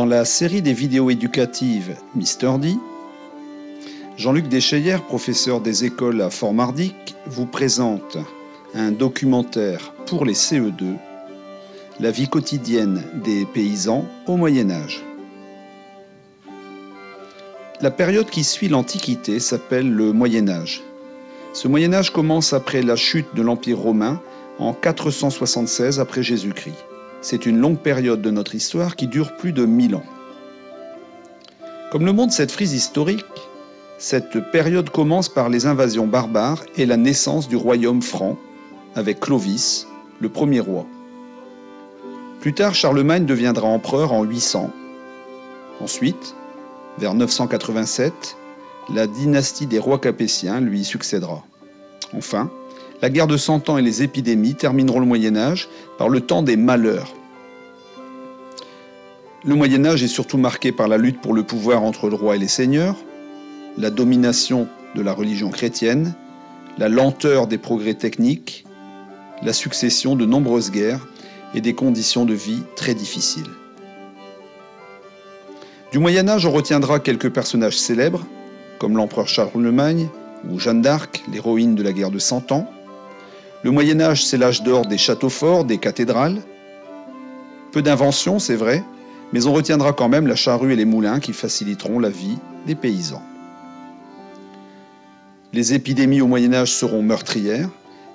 Dans la série des vidéos éducatives Mr D, Jean-Luc Descheyer, professeur des écoles à Fort-Mardic, vous présente un documentaire pour les CE2, la vie quotidienne des paysans au Moyen-Âge. La période qui suit l'Antiquité s'appelle le Moyen-Âge. Ce Moyen-Âge commence après la chute de l'Empire romain en 476 après Jésus-Christ. C'est une longue période de notre histoire qui dure plus de 1000 ans. Comme le montre cette frise historique, cette période commence par les invasions barbares et la naissance du royaume franc, avec Clovis, le premier roi. Plus tard, Charlemagne deviendra empereur en 800. Ensuite, vers 987, la dynastie des rois capétiens lui succédera. Enfin, la guerre de 100 ans et les épidémies termineront le Moyen-Âge par le temps des malheurs. Le Moyen-Âge est surtout marqué par la lutte pour le pouvoir entre le roi et les seigneurs, la domination de la religion chrétienne, la lenteur des progrès techniques, la succession de nombreuses guerres et des conditions de vie très difficiles. Du Moyen-Âge, on retiendra quelques personnages célèbres, comme l'empereur Charlemagne ou Jeanne d'Arc, l'héroïne de la guerre de 100 ans. Le Moyen-Âge, c'est l'âge d'or des châteaux forts, des cathédrales. Peu d'inventions, c'est vrai, mais on retiendra quand même la charrue et les moulins qui faciliteront la vie des paysans. Les épidémies au Moyen-Âge seront meurtrières,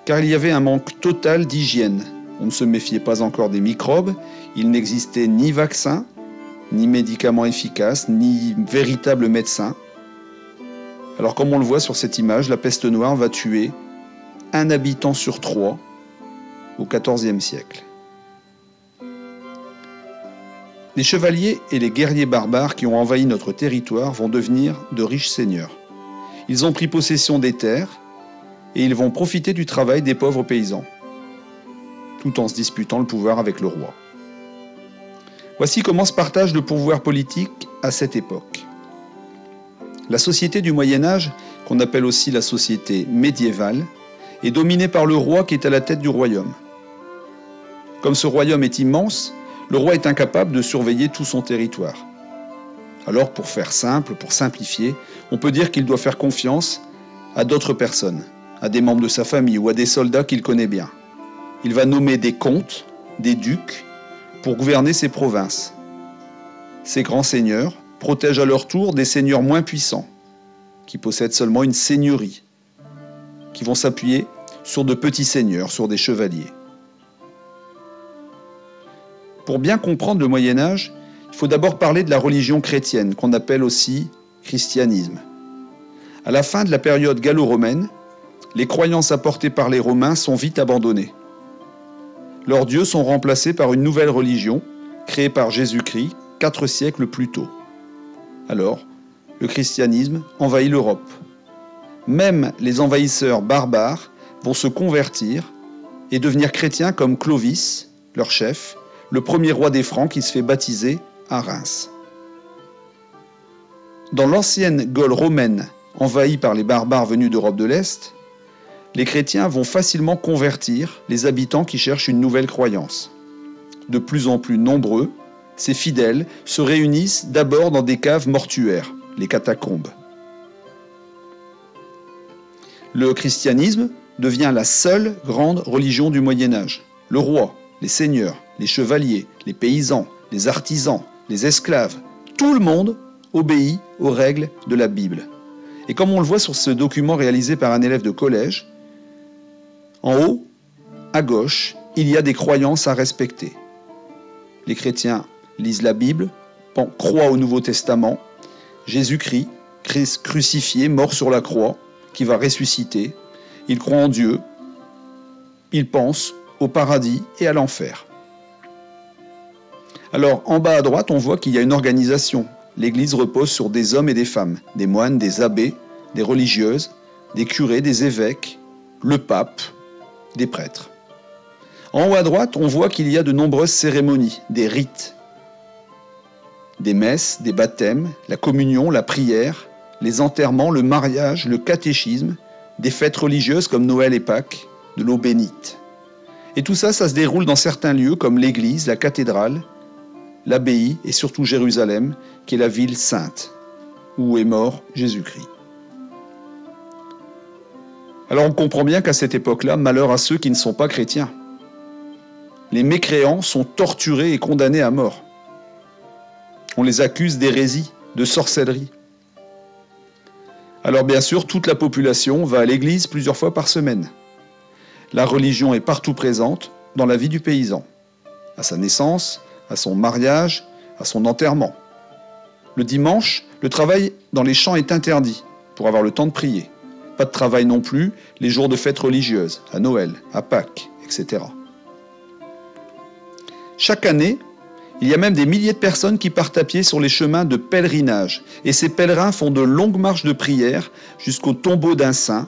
car il y avait un manque total d'hygiène. On ne se méfiait pas encore des microbes, il n'existait ni vaccin, ni médicaments efficaces, ni véritable médecin. Alors comme on le voit sur cette image, la peste noire va tuer 1 habitant sur 3 au XIVe siècle. Les chevaliers et les guerriers barbares qui ont envahi notre territoire vont devenir de riches seigneurs. Ils ont pris possession des terres et ils vont profiter du travail des pauvres paysans, tout en se disputant le pouvoir avec le roi. Voici comment se partage le pouvoir politique à cette époque. La société du Moyen-Âge, qu'on appelle aussi la société médiévale, est dominée par le roi qui est à la tête du royaume. Comme ce royaume est immense, le roi est incapable de surveiller tout son territoire. Alors, pour faire simple, pour simplifier, on peut dire qu'il doit faire confiance à d'autres personnes, à des membres de sa famille ou à des soldats qu'il connaît bien. Il va nommer des comtes, des ducs, pour gouverner ses provinces. Ces grands seigneurs protègent à leur tour des seigneurs moins puissants, qui possèdent seulement une seigneurie, qui vont s'appuyer sur de petits seigneurs, sur des chevaliers. Pour bien comprendre le Moyen-Âge, il faut d'abord parler de la religion chrétienne, qu'on appelle aussi christianisme. À la fin de la période gallo-romaine, les croyances apportées par les Romains sont vite abandonnées. Leurs dieux sont remplacés par une nouvelle religion, créée par Jésus-Christ 4 siècles plus tôt. Alors, le christianisme envahit l'Europe. Même les envahisseurs barbares vont se convertir et devenir chrétiens comme Clovis, leur chef, le premier roi des Francs qui se fait baptiser à Reims. Dans l'ancienne Gaule romaine, envahie par les barbares venus d'Europe de l'Est, les chrétiens vont facilement convertir les habitants qui cherchent une nouvelle croyance. De plus en plus nombreux, ces fidèles se réunissent d'abord dans des caves mortuaires, les catacombes. Le christianisme devient la seule grande religion du Moyen-Âge. Le roi, les seigneurs, les chevaliers, les paysans, les artisans, les esclaves, tout le monde obéit aux règles de la Bible. Et comme on le voit sur ce document réalisé par un élève de collège, en haut, à gauche, il y a des croyances à respecter. Les chrétiens lisent la Bible, croient au Nouveau Testament, Jésus-Christ, Christ crucifié, mort sur la croix, qui va ressusciter. Ils croient en Dieu, ils pensent au paradis et à l'enfer. Alors, en bas à droite, on voit qu'il y a une organisation. L'Église repose sur des hommes et des femmes, des moines, des abbés, des religieuses, des curés, des évêques, le pape, des prêtres. En haut à droite, on voit qu'il y a de nombreuses cérémonies, des rites, des messes, des baptêmes, la communion, la prière, les enterrements, le mariage, le catéchisme, des fêtes religieuses comme Noël et Pâques, de l'eau bénite. Et tout ça, ça se déroule dans certains lieux comme l'église, la cathédrale, l'abbaye et surtout Jérusalem, qui est la ville sainte, où est mort Jésus-Christ. Alors on comprend bien qu'à cette époque-là, malheur à ceux qui ne sont pas chrétiens. Les mécréants sont torturés et condamnés à mort. On les accuse d'hérésie, de sorcellerie. Alors bien sûr, toute la population va à l'église plusieurs fois par semaine. La religion est partout présente dans la vie du paysan, à sa naissance, à son mariage, à son enterrement. Le dimanche, le travail dans les champs est interdit pour avoir le temps de prier. Pas de travail non plus les jours de fêtes religieuses, à Noël, à Pâques, etc. Chaque année, il y a même des milliers de personnes qui partent à pied sur les chemins de pèlerinage. Et ces pèlerins font de longues marches de prière jusqu'au tombeau d'un saint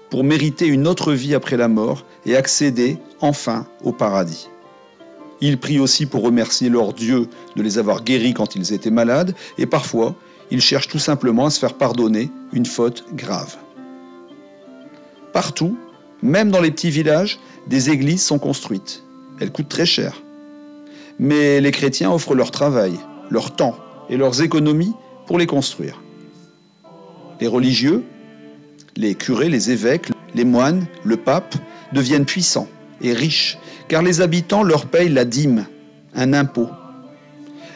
pour mériter une autre vie après la mort et accéder enfin au paradis. Ils prient aussi pour remercier leur Dieu de les avoir guéris quand ils étaient malades et parfois, ils cherchent tout simplement à se faire pardonner une faute grave. Partout, même dans les petits villages, des églises sont construites. Elles coûtent très cher. Mais les chrétiens offrent leur travail, leur temps et leurs économies pour les construire. Les religieux, les curés, les évêques, les moines, le pape deviennent puissants et riches, car les habitants leur payent la dîme, un impôt.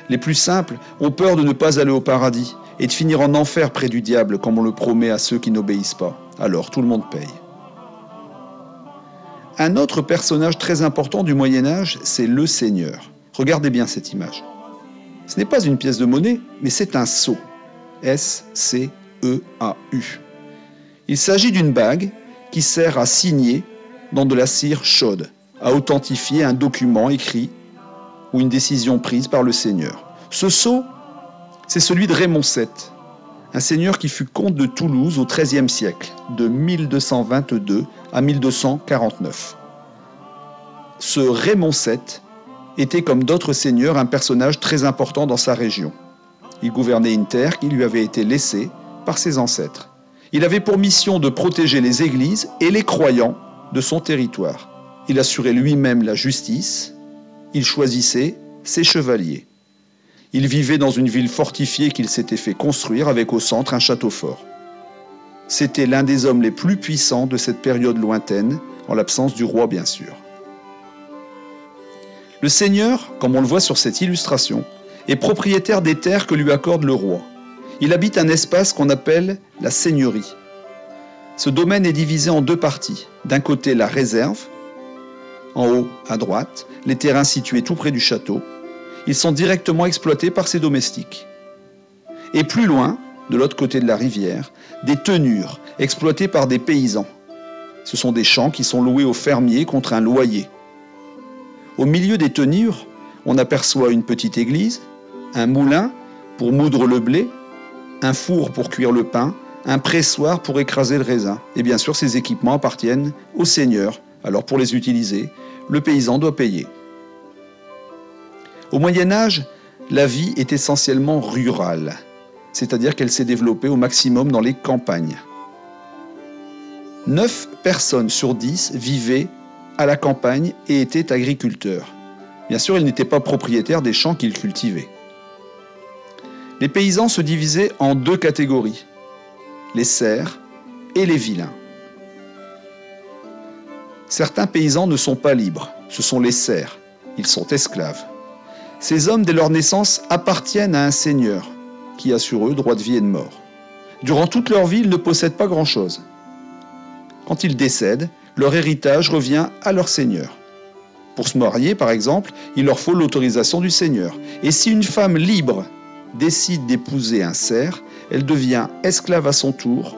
Les plus simples ont peur de ne pas aller au paradis et de finir en enfer près du diable, comme on le promet à ceux qui n'obéissent pas. Alors tout le monde paye. Un autre personnage très important du Moyen-Âge, c'est le Seigneur. Regardez bien cette image. Ce n'est pas une pièce de monnaie, mais c'est un sceau. S-C-E-A-U. Il s'agit d'une bague qui sert à signer dans de la cire chaude, à authentifier un document écrit ou une décision prise par le Seigneur. Ce sceau, c'est celui de Raymond VII, un seigneur qui fut comte de Toulouse au XIIIe siècle, de 1222 à 1249. Ce Raymond VII était, comme d'autres seigneurs, un personnage très important dans sa région. Il gouvernait une terre qui lui avait été laissée par ses ancêtres. Il avait pour mission de protéger les églises et les croyants de son territoire. Il assurait lui-même la justice. Il choisissait ses chevaliers. Il vivait dans une ville fortifiée qu'il s'était fait construire avec au centre un château fort. C'était l'un des hommes les plus puissants de cette période lointaine, en l'absence du roi bien sûr. Le seigneur, comme on le voit sur cette illustration, est propriétaire des terres que lui accorde le roi. Il habite un espace qu'on appelle la seigneurie. Ce domaine est divisé en deux parties. D'un côté, la réserve, en haut à droite, les terrains situés tout près du château. Ils sont directement exploités par ses domestiques. Et plus loin, de l'autre côté de la rivière, des tenures exploitées par des paysans. Ce sont des champs qui sont loués aux fermiers contre un loyer. Au milieu des tenures, on aperçoit une petite église, un moulin pour moudre le blé, un four pour cuire le pain, un pressoir pour écraser le raisin. Et bien sûr, ces équipements appartiennent au seigneur. Alors pour les utiliser, le paysan doit payer. Au Moyen-Âge, la vie est essentiellement rurale, c'est-à-dire qu'elle s'est développée au maximum dans les campagnes. 9 personnes sur 10 vivaient à la campagne et étaient agriculteurs. Bien sûr, ils n'étaient pas propriétaires des champs qu'ils cultivaient. Les paysans se divisaient en deux catégories, les serfs et les vilains. Certains paysans ne sont pas libres, ce sont les serfs, ils sont esclaves. Ces hommes, dès leur naissance, appartiennent à un seigneur qui a sur eux droit de vie et de mort. Durant toute leur vie, ils ne possèdent pas grand-chose. Quand ils décèdent, leur héritage revient à leur seigneur. Pour se marier, par exemple, il leur faut l'autorisation du seigneur. Et si une femme libre décide d'épouser un serf, elle devient esclave à son tour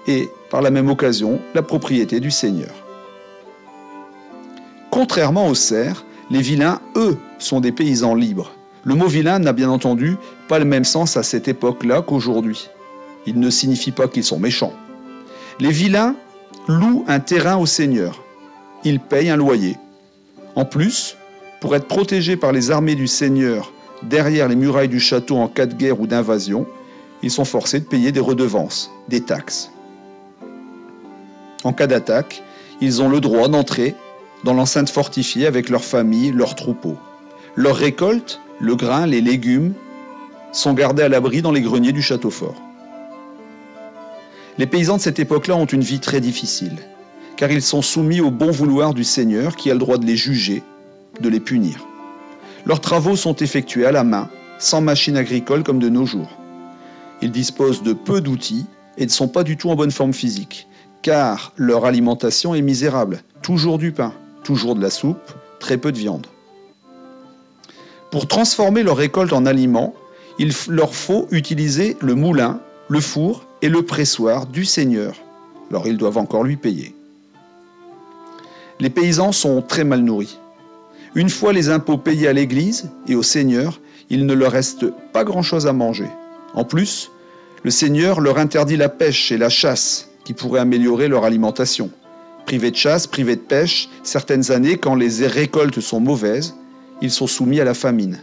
et, par la même occasion, la propriété du seigneur. Contrairement aux serfs, les vilains, eux, sont des paysans libres. Le mot vilain n'a bien entendu pas le même sens à cette époque-là qu'aujourd'hui. Il ne signifie pas qu'ils sont méchants. Les vilains louent un terrain au seigneur. Ils payent un loyer. En plus, pour être protégés par les armées du seigneur derrière les murailles du château en cas de guerre ou d'invasion, ils sont forcés de payer des redevances, des taxes. En cas d'attaque, ils ont le droit d'entrer dans l'enceinte fortifiée avec leur famille, leurs troupeaux. Leurs récoltes le grain, les légumes sont gardés à l'abri dans les greniers du château fort. Les paysans de cette époque-là ont une vie très difficile, car ils sont soumis au bon vouloir du Seigneur qui a le droit de les juger, de les punir. Leurs travaux sont effectués à la main, sans machine agricole comme de nos jours. Ils disposent de peu d'outils et ne sont pas du tout en bonne forme physique, car leur alimentation est misérable. Toujours du pain, toujours de la soupe, très peu de viande. Pour transformer leur récolte en aliments, il leur faut utiliser le moulin, le four et le pressoir du Seigneur. Alors ils doivent encore lui payer. Les paysans sont très mal nourris. Une fois les impôts payés à l'Église et au Seigneur, il ne leur reste pas grand-chose à manger. En plus, le Seigneur leur interdit la pêche et la chasse, qui pourraient améliorer leur alimentation. Privés de chasse, privés de pêche, certaines années, quand les récoltes sont mauvaises, ils sont soumis à la famine.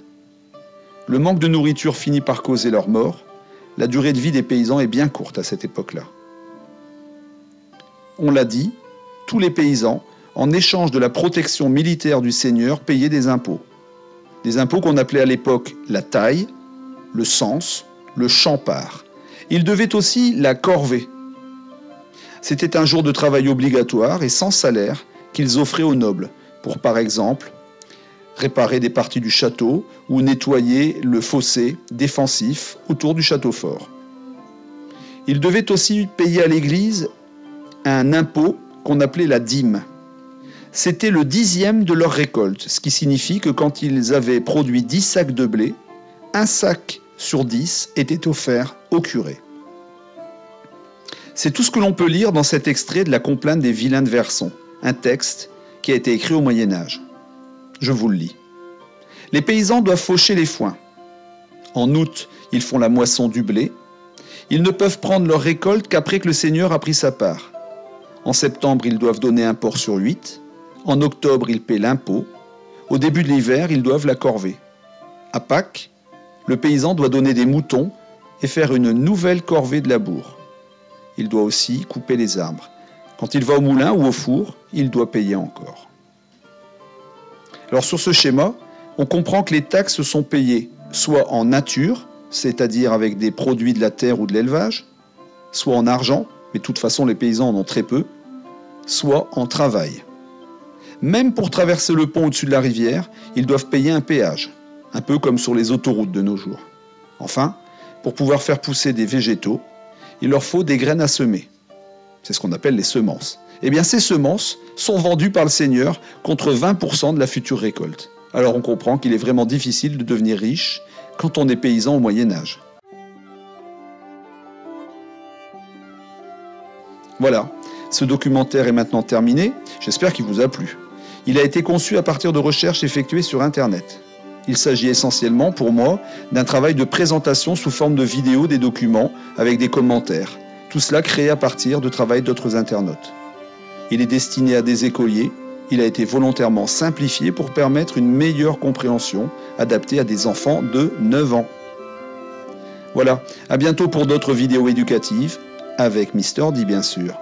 Le manque de nourriture finit par causer leur mort. La durée de vie des paysans est bien courte à cette époque-là. On l'a dit, tous les paysans, en échange de la protection militaire du Seigneur, payaient des impôts. Des impôts qu'on appelait à l'époque la taille, le cens, le champard. Ils devaient aussi la corvée. C'était un jour de travail obligatoire et sans salaire qu'ils offraient aux nobles, pour par exemple réparer des parties du château ou nettoyer le fossé défensif autour du château fort. Ils devaient aussi payer à l'Église un impôt qu'on appelait la dîme. C'était le 10e de leur récolte, ce qui signifie que quand ils avaient produit 10 sacs de blé, un sac sur 10 était offert au curé. C'est tout ce que l'on peut lire dans cet extrait de la complainte des vilains de Verson, un texte qui a été écrit au Moyen-Âge. Je vous le lis. Les paysans doivent faucher les foins. En août, ils font la moisson du blé. Ils ne peuvent prendre leur récolte qu'après que le Seigneur a pris sa part. En septembre, ils doivent donner un porc sur 8. En octobre, ils paient l'impôt. Au début de l'hiver, ils doivent la corvée. À Pâques, le paysan doit donner des moutons et faire une nouvelle corvée de labour. Il doit aussi couper les arbres. Quand il va au moulin ou au four, il doit payer encore. Alors sur ce schéma, on comprend que les taxes sont payées soit en nature, c'est-à-dire avec des produits de la terre ou de l'élevage, soit en argent, mais de toute façon les paysans en ont très peu, soit en travail. Même pour traverser le pont au-dessus de la rivière, ils doivent payer un péage, un peu comme sur les autoroutes de nos jours. Enfin, pour pouvoir faire pousser des végétaux, il leur faut des graines à semer. C'est ce qu'on appelle les semences. Eh bien, ces semences sont vendues par le Seigneur contre 20% de la future récolte. Alors on comprend qu'il est vraiment difficile de devenir riche quand on est paysan au Moyen-Âge. Voilà, ce documentaire est maintenant terminé. J'espère qu'il vous a plu. Il a été conçu à partir de recherches effectuées sur Internet. Il s'agit essentiellement, pour moi, d'un travail de présentation sous forme de vidéo des documents avec des commentaires. Tout cela créé à partir de travail d'autres internautes. Il est destiné à des écoliers. Il a été volontairement simplifié pour permettre une meilleure compréhension adaptée à des enfants de 9 ans. Voilà, à bientôt pour d'autres vidéos éducatives, avec Mister D bien sûr.